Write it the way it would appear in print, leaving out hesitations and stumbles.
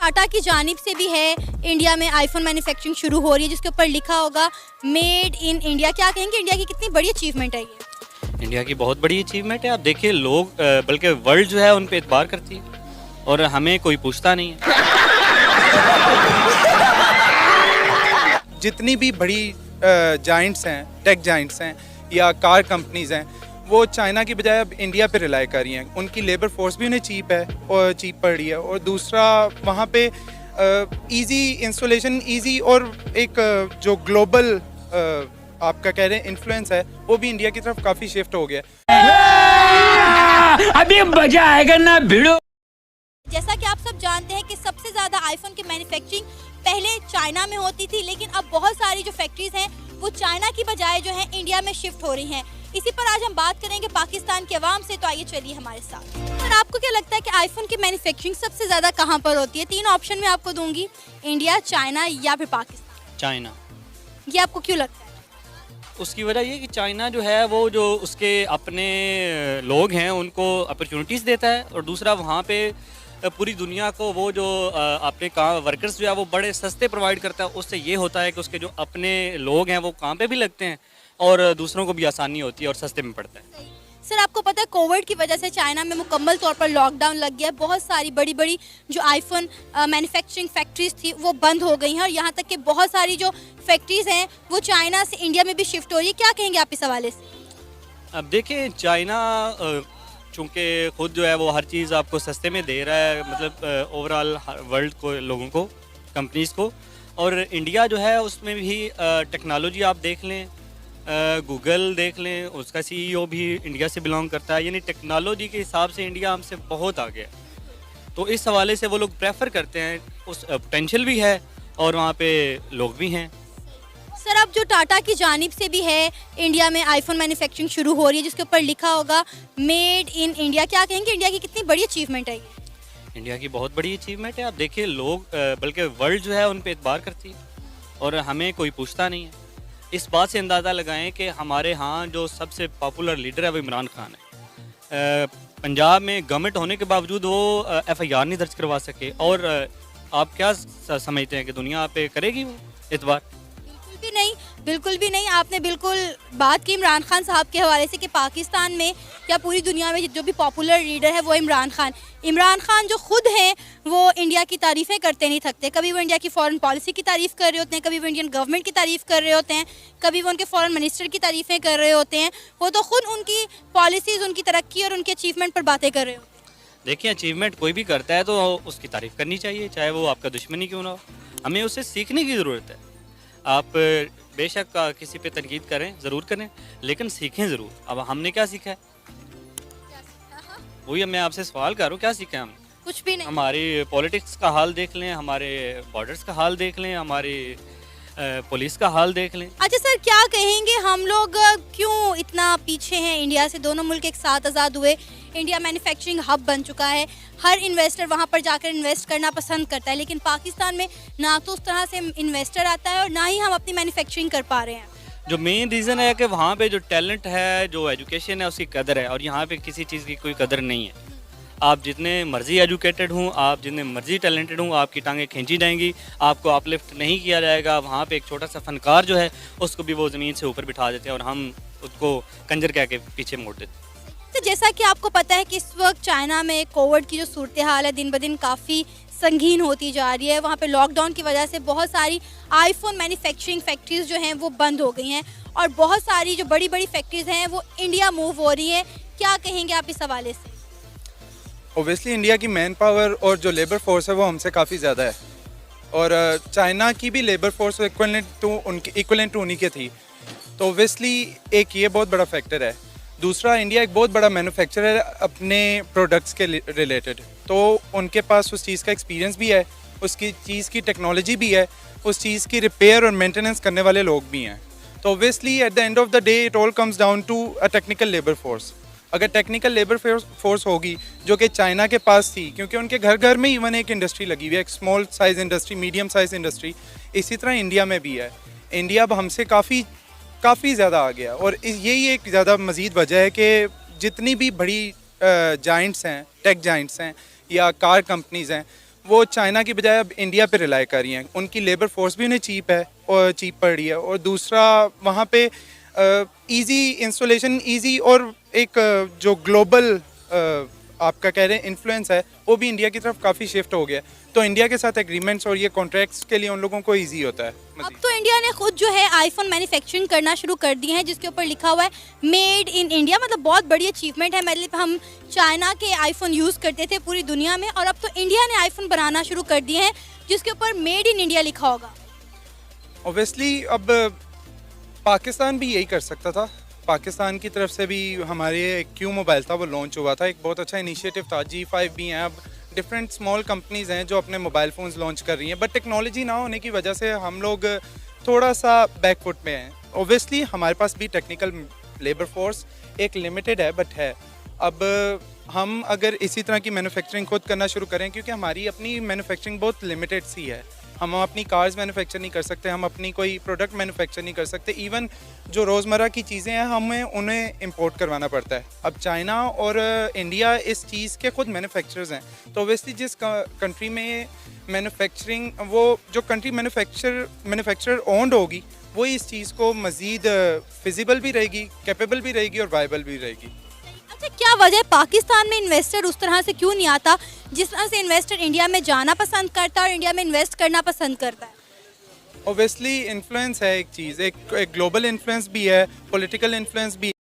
टाटा की जानिब से भी है इंडिया में आईफोन मैन्युफैक्चरिंग शुरू हो रही है जिसके ऊपर लिखा होगा मेड इन इंडिया। क्या कहेंगे इंडिया की कितनी बड़ी अचीवमेंट है ये? इंडिया की बहुत बड़ी अचीवमेंट है। आप देखिए लोग बल्कि वर्ल्ड जो है उन पे एतबार करती है और हमें कोई पूछता नहीं है। जितनी भी बड़ी जाइंट्स हैं, टेक जाइंट्स हैं या कार कंपनीज हैं, वो चाइना की बजाय अब इंडिया पे रिलाई कर रही हैं। उनकी लेबर फोर्स भी उन्हें चीप है और चीप पड़ रही है, और दूसरा वहाँ पे इजी इंस्टॉलेशन, इजी, और एक जो ग्लोबल आपका कह रहे हैं इन्फ्लुएंस है, वो भी इंडिया की तरफ काफ़ी शिफ्ट हो गया। अभी मजा आएगा ना भिड़ो। जैसा कि आप सब जानते हैं कि सबसे ज़्यादा आईफोन की मैन्युफैक्चरिंग पहले चाइना में होती थी, लेकिन अब बहुत सारी जो फैक्ट्रीज हैं वो चाइना की बजाय जो है इंडिया में शिफ्ट हो रही हैं। इसी पर आज हम बात करेंगे पाकिस्तान के अवाम से, तो आइए चलिए हमारे साथ। और आपको क्या लगता है कि आईफोन की मैन्युफैक्चरिंग सबसे ज़्यादा कहाँ पर होती है? 3 ऑप्शन में आपको दूंगी, इंडिया, चाइना या फिर पाकिस्तान। चाइना। ये आपको क्यों लगता है? उसकी वजह ये कि चाइना जो है वो जो उसके अपने लोग हैं उनको अपॉर्चुनिटीज़ देता है, और दूसरा वहाँ पे पूरी दुनिया को वो जो अपने काम वर्कर्स जो है वो बड़े सस्ते प्रोवाइड करता है। उससे ये होता है कि उसके जो अपने लोग हैं वो काम पे भी लगते हैं और दूसरों को भी आसानी होती है और सस्ते में पड़ता है। सर आपको पता है कोविड की वजह से चाइना में मुकम्मल तौर पर लॉकडाउन लग गया है। बहुत सारी बड़ी बड़ी जो आईफोन मैन्युफैक्चरिंग फैक्ट्रीज थी वो बंद हो गई हैं, और यहाँ तक कि बहुत सारी जो फैक्ट्रीज हैं वो चाइना से इंडिया में भी शिफ्ट हो रही है। क्या कहेंगे आप इस हवाले से? अब देखिए चाइना चूँकि खुद जो है वो हर चीज़ आपको सस्ते में दे रहा है, मतलब ओवरऑल वर्ल्ड को, लोगों को, कंपनीज़ को, और इंडिया जो है उसमें भी टेक्नोलॉजी आप देख लें, गूगल देख लें, उसका सीईओ भी इंडिया से बिलोंग करता है। यानी टेक्नोलॉजी के हिसाब से इंडिया हमसे बहुत आगे है। तो इस हवाले से वो लोग प्रेफर करते हैं, उस पोटेंशियल भी है और वहाँ पे लोग भी हैं। सर अब जो टाटा की जानिब से भी है इंडिया में आईफोन मैन्युफैक्चरिंग शुरू हो रही है जिसके ऊपर लिखा होगा मेड इन इंडिया। क्या कहेंगे इंडिया की कितनी बड़ी अचीवमेंट है ये? इंडिया की बहुत बड़ी अचीवमेंट है। आप देखिए लोग बल्कि वर्ल्ड जो है उन पे एतबार करती है और हमें कोई पूछता नहीं है। इस बात से अंदाज़ा लगाएं कि हमारे यहाँ जो सबसे पॉपुलर लीडर है वो इमरान खान है। पंजाब में गवर्नमेंट होने के बावजूद वो एफआईआर नहीं दर्ज करवा सके, और आप क्या समझते हैं कि दुनिया आप पे करेगी वो एतबार? भी नहीं, बिल्कुल भी नहीं। आपने बिल्कुल बात की इमरान खान साहब के हवाले से कि पाकिस्तान में या पूरी दुनिया में जो भी पॉपुलर लीडर है वो इमरान खान जो खुद हैं वो इंडिया की तारीफ़ें करते नहीं थकते। कभी वो इंडिया की फॉरेन पॉलिसी की तारीफ़ कर रहे होते हैं, कभी वो इंडियन गवर्नमेंट की तारीफ़ कर रहे होते हैं, कभी वो उनके फॉरेन मिनिस्टर की तारीफ़ें कर रहे होते हैं। वो तो खुद उनकी पॉलिसीज़, उनकी तरक्की और उनके अचीवमेंट पर बातें कर रहे होते हैं। देखिए अचीवमेंट कोई भी करता है तो उसकी तारीफ़ करनी चाहिए, चाहे वो आपका दुश्मन ही क्यों ना हो। हमें उससे सीखने की ज़रूरत है। आप बेशक किसी पे तनकीद करें, ज़रूर करें, लेकिन सीखें ज़रूर। अब हमने क्या सीखा है? वही मैं आपसे सवाल कर रहा हूँ, क्या सीखा है हमने? कुछ भी नहीं। हमारी पॉलिटिक्स का हाल देख लें, हमारे बॉर्डर्स का हाल देख लें, हमारी पुलिस का हाल देख लें। अच्छा सर, क्या कहेंगे हम लोग क्यों इतना पीछे हैं इंडिया से? दोनों मुल्क एक साथ आज़ाद हुए, इंडिया मैन्युफैक्चरिंग हब बन चुका है, हर इन्वेस्टर वहाँ पर जाकर इन्वेस्ट करना पसंद करता है, लेकिन पाकिस्तान में ना तो उस तरह से इन्वेस्टर आता है और ना ही हम अपनी मैन्युफैक्चरिंग कर पा रहे हैं। जो मेन रीज़न है कि वहाँ पे जो टैलेंट है, जो एजुकेशन है, उसकी कदर है, और यहाँ पे किसी चीज़ की कोई कदर नहीं है। आप जितने मर्जी एजुकेटेड हूँ, आप जितने मर्जी टैलेंटेड हूँ, आपकी टांगें खींची जाएंगी, आपको अपलिफ्ट नहीं किया जाएगा। वहाँ पे एक छोटा सा फनकार जो है उसको भी वो ज़मीन से ऊपर बिठा देते हैं और हम उसको कंजर कह के पीछे मोड़ देते हैं। तो जैसा कि आपको पता है कि इस वक्त चाइना में कोविड की जो सूरत हाल है दिन ब दिन काफ़ी संगीन होती जा रही है। वहाँ पे लॉकडाउन की वजह से बहुत सारी आईफोन मैन्युफैक्चरिंग फैक्ट्रीज जो हैं वो बंद हो गई हैं, और बहुत सारी जो बड़ी बड़ी फैक्ट्रीज हैं वो इंडिया मूव हो रही हैं। क्या कहेंगे आप इस हवाले से? ओबियसली इंडिया की मैन पावर और जो लेबर फोर्स है वो हमसे काफ़ी ज़्यादा है, और चाइना की भी लेबर फोर्स इक्वलेंट टू उन्हीं के थी। तो ओबियसली एक ये बहुत बड़ा फैक्टर है। दूसरा, इंडिया एक बहुत बड़ा मैन्युफैक्चरर है अपने प्रोडक्ट्स के रिलेटेड, तो उनके पास उस चीज़ का एक्सपीरियंस भी है, उसकी चीज़ की टेक्नोलॉजी भी है, उस चीज़ की रिपेयर और मेंटेनेंस करने वाले लोग भी हैं। तो obviously at the end of the day it all comes down to a technical labour force. अगर टेक्निकल लेबर फोर्स होगी जो कि चाइना के पास थी, क्योंकि उनके घर घर में इवन एक इंडस्ट्री लगी हुई है, एक small size industry, medium size industry, इसी तरह इंडिया में भी है। इंडिया अब हमसे काफ़ी ज़्यादा आ गया, और यही एक ज़्यादा मज़ीद वजह है कि जितनी भी बड़ी जाइंट्स हैं, टेक जाइंट्स हैं या कार कंपनीज़ हैं, वो चाइना की बजाय अब इंडिया पे रिलाई कर रही हैं। उनकी लेबर फोर्स भी उन्हें चीप है और चीप पड़ रही है, और दूसरा वहाँ पे इजी इंस्टॉलेशन, इजी, और एक जो ग्लोबल आपका कह रहे हैं इन्फ्लुएंस है वो भी इंडिया की तरफ काफ़ी शिफ्ट हो गया है। तो इंडिया के साथ एग्रीमेंट्स और ये कॉन्ट्रैक्ट्स के लिए उन लोगों को ईजी होता है अब मज़ीद। तो इंडिया ने खुद जो है आईफोन मैन्युफैक्चरिंग करना शुरू कर दी है, जिसके ऊपर लिखा हुआ है मेड इन इंडिया। मतलब बहुत बड़ी अचीवमेंट है। मतलब हम चाइना के आईफोन यूज़ करते थे पूरी दुनिया में, और अब तो इंडिया ने आईफोन बनाना शुरू कर दिए हैं जिसके ऊपर मेड इन इंडिया लिखा होगा। ओबियसली अब पाकिस्तान भी यही कर सकता था। पाकिस्तान की तरफ से भी हमारे क्यू मोबाइल था, वो लॉन्च हुआ था, एक बहुत अच्छा इनिशिएटिव था। G5 भी हैं, अब डिफरेंट स्मॉल कंपनीज हैं जो अपने मोबाइल फ़ोन्स लॉन्च कर रही हैं, बट टेक्नोलॉजी ना होने की वजह से हम लोग थोड़ा सा बैकफुट में हैं। ओबियसली हमारे पास भी टेक्निकल लेबर फोर्स एक लिमिटेड है, बट है। अब हम अगर इसी तरह की मैन्युफैक्चरिंग खुद करना शुरू करें, क्योंकि हमारी अपनी मैन्युफैक्चरिंग बहुत लिमिटेड सी है, हम अपनी कार्स मैन्युफैक्चर नहीं कर सकते, हम अपनी कोई प्रोडक्ट मैन्युफैक्चर नहीं कर सकते, इवन जो रोज़मर्रा की चीज़ें हैं हमें उन्हें इंपोर्ट करवाना पड़ता है। अब चाइना और इंडिया इस चीज़ के खुद मैन्युफैक्चरर्स हैं, तो ऑब्वियसली जिस कंट्री में मैन्युफैक्चरिंग, वो जो कंट्री मैन्युफैक्चरर ओन्ड होगी, वो इस चीज़ को मज़ीद फिजिबल भी रहेगी, कैपेबल भी रहेगी और वायबल भी रहेगी। अच्छा, क्या वजह है पाकिस्तान में इन्वेस्टर उस तरह से क्यों नहीं आता जिस तरह से इन्वेस्टर इंडिया में जाना पसंद करता है और इंडिया में इन्वेस्ट करना पसंद करता है? ओबियसली इन्फ्लुएंस है एक चीज़, एक ग्लोबल इन्फ्लुएंस भी है, पॉलिटिकल इन्फ्लुएंस भी